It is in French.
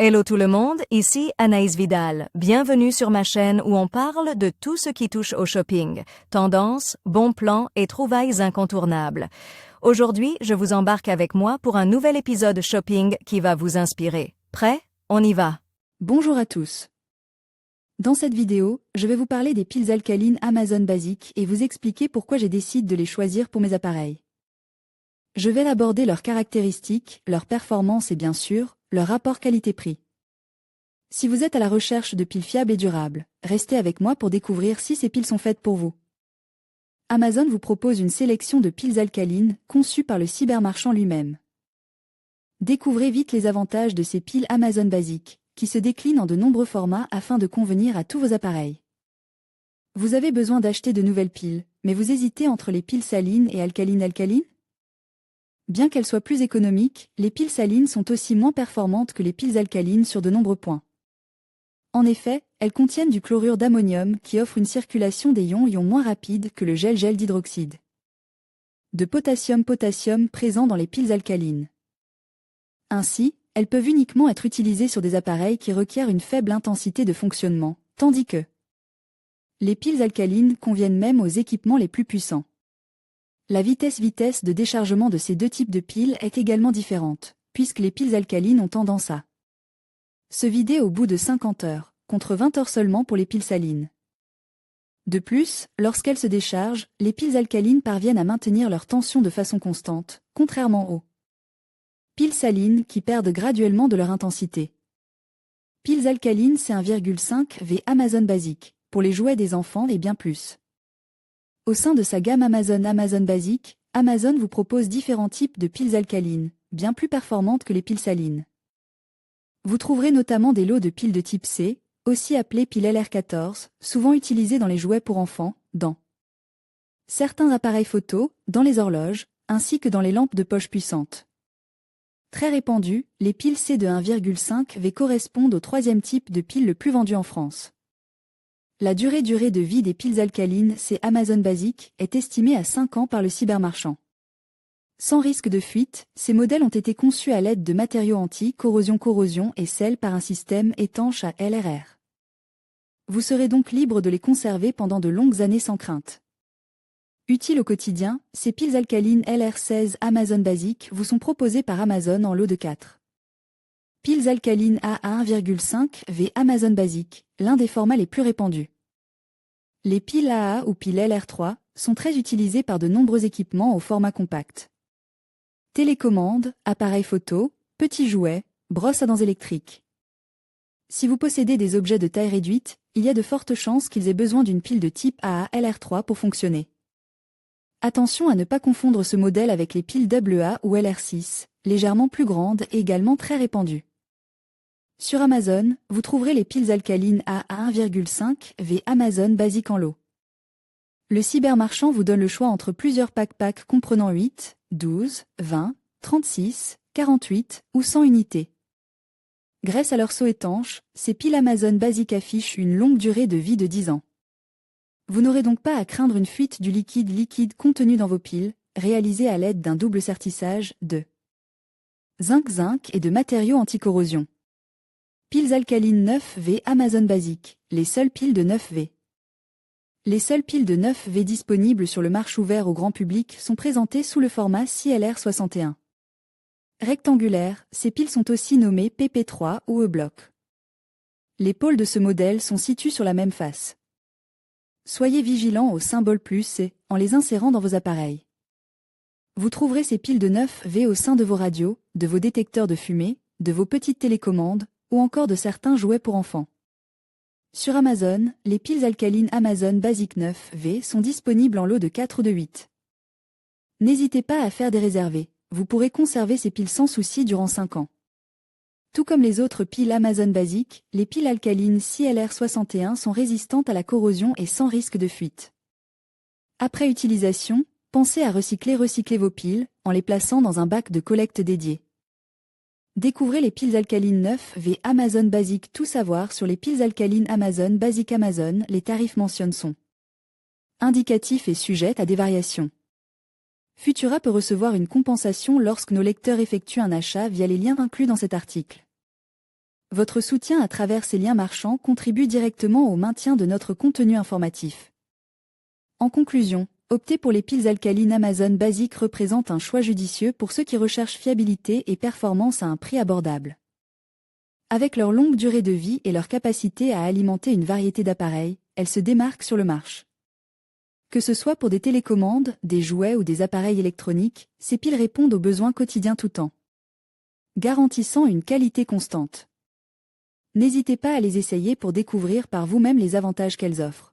Hello tout le monde, ici Anaïs Vidal. Bienvenue sur ma chaîne où on parle de tout ce qui touche au shopping, tendances, bons plans et trouvailles incontournables. Aujourd'hui, je vous embarque avec moi pour un nouvel épisode shopping qui va vous inspirer. Prêt? On y va! Bonjour à tous. Dans cette vidéo, je vais vous parler des piles alcalines Amazon basiques et vous expliquer pourquoi j'ai décidé de les choisir pour mes appareils. Je vais aborder leurs caractéristiques, leurs performances et bien sûr, leur rapport qualité-prix. Si vous êtes à la recherche de piles fiables et durables, restez avec moi pour découvrir si ces piles sont faites pour vous. Amazon vous propose une sélection de piles alcalines conçues par le cybermarchand lui-même. Découvrez vite les avantages de ces piles Amazon basiques, qui se déclinent en de nombreux formats afin de convenir à tous vos appareils. Vous avez besoin d'acheter de nouvelles piles, mais vous hésitez entre les piles salines et alcalines-alcalines? Bien qu'elles soient plus économiques, les piles salines sont aussi moins performantes que les piles alcalines sur de nombreux points. En effet, elles contiennent du chlorure d'ammonium qui offre une circulation des ions moins rapide que le gel d'hydroxyde de potassium présent dans les piles alcalines. Ainsi, elles peuvent uniquement être utilisées sur des appareils qui requièrent une faible intensité de fonctionnement, tandis que les piles alcalines conviennent même aux équipements les plus puissants. La vitesse de déchargement de ces deux types de piles est également différente, puisque les piles alcalines ont tendance à se vider au bout de 50 heures, contre 20 heures seulement pour les piles salines. De plus, lorsqu'elles se déchargent, les piles alcalines parviennent à maintenir leur tension de façon constante, contrairement aux piles salines qui perdent graduellement de leur intensité. Piles alcalines C1,5 V Amazon basique, pour les jouets des enfants et bien plus. Au sein de sa gamme Amazon Basic, Amazon vous propose différents types de piles alcalines, bien plus performantes que les piles salines. Vous trouverez notamment des lots de piles de type C, aussi appelées piles LR14, souvent utilisées dans les jouets pour enfants, dans certains appareils photo, dans les horloges, ainsi que dans les lampes de poche puissantes. Très répandues, les piles C de 1,5 V correspondent au troisième type de piles le plus vendu en France. La durée de vie des piles alcalines C Amazon Basic est estimée à 5 ans par le cybermarchand. Sans risque de fuite, ces modèles ont été conçus à l'aide de matériaux anti-corrosion et scellés par un système étanche à LRR. Vous serez donc libre de les conserver pendant de longues années sans crainte. Utiles au quotidien, ces piles alcalines LR16 Amazon Basic vous sont proposées par Amazon en lot de 4. Piles alcalines A à 1,5 V Amazon Basic, l'un des formats les plus répandus. Les piles AA ou piles LR3 sont très utilisées par de nombreux équipements au format compact. Télécommande, appareils photo, petits jouets, brosses à dents électriques. Si vous possédez des objets de taille réduite, il y a de fortes chances qu'ils aient besoin d'une pile de type AA LR3 pour fonctionner. Attention à ne pas confondre ce modèle avec les piles AA ou LR6, légèrement plus grandes et également très répandues. Sur Amazon, vous trouverez les piles alcalines A à 1,5 V Amazon Basic en lot. Le cybermarchand vous donne le choix entre plusieurs packs comprenant 8, 12, 20, 36, 48 ou 100 unités. Grâce à leur seau étanche, ces piles Amazon Basic affichent une longue durée de vie de 10 ans. Vous n'aurez donc pas à craindre une fuite du liquide contenu dans vos piles, réalisée à l'aide d'un double sertissage de zinc et de matériaux anti-corrosion. Piles alcalines 9V Amazon Basic, les seules piles de 9V. Les seules piles de 9V disponibles sur le marché ouvert au grand public sont présentées sous le format CLR61. Rectangulaires, ces piles sont aussi nommées PP3 ou E-bloc. Les pôles de ce modèle sont situés sur la même face. Soyez vigilants au symbole plus et en les insérant dans vos appareils. Vous trouverez ces piles de 9V au sein de vos radios, de vos détecteurs de fumée, de vos petites télécommandes, ou encore de certains jouets pour enfants. Sur Amazon, les piles alcalines Amazon Basic 9V sont disponibles en lot de 4 ou de 8. N'hésitez pas à faire des réservés, vous pourrez conserver ces piles sans souci durant 5 ans. Tout comme les autres piles Amazon Basic, les piles alcalines CLR61 sont résistantes à la corrosion et sans risque de fuite. Après utilisation, pensez à recycler vos piles, en les plaçant dans un bac de collecte dédié. Découvrez les piles alcalines 9V Amazon Basic. Tout savoir sur les piles alcalines Amazon Basic. Amazon, les tarifs mentionnés sont indicatifs et sujettes à des variations. Futura peut recevoir une compensation lorsque nos lecteurs effectuent un achat via les liens inclus dans cet article. Votre soutien à travers ces liens marchands contribue directement au maintien de notre contenu informatif. En conclusion, opter pour les piles alcalines Amazon Basic représente un choix judicieux pour ceux qui recherchent fiabilité et performance à un prix abordable. Avec leur longue durée de vie et leur capacité à alimenter une variété d'appareils, elles se démarquent sur le marché. Que ce soit pour des télécommandes, des jouets ou des appareils électroniques, ces piles répondent aux besoins quotidiens tout temps, garantissant une qualité constante. N'hésitez pas à les essayer pour découvrir par vous-même les avantages qu'elles offrent.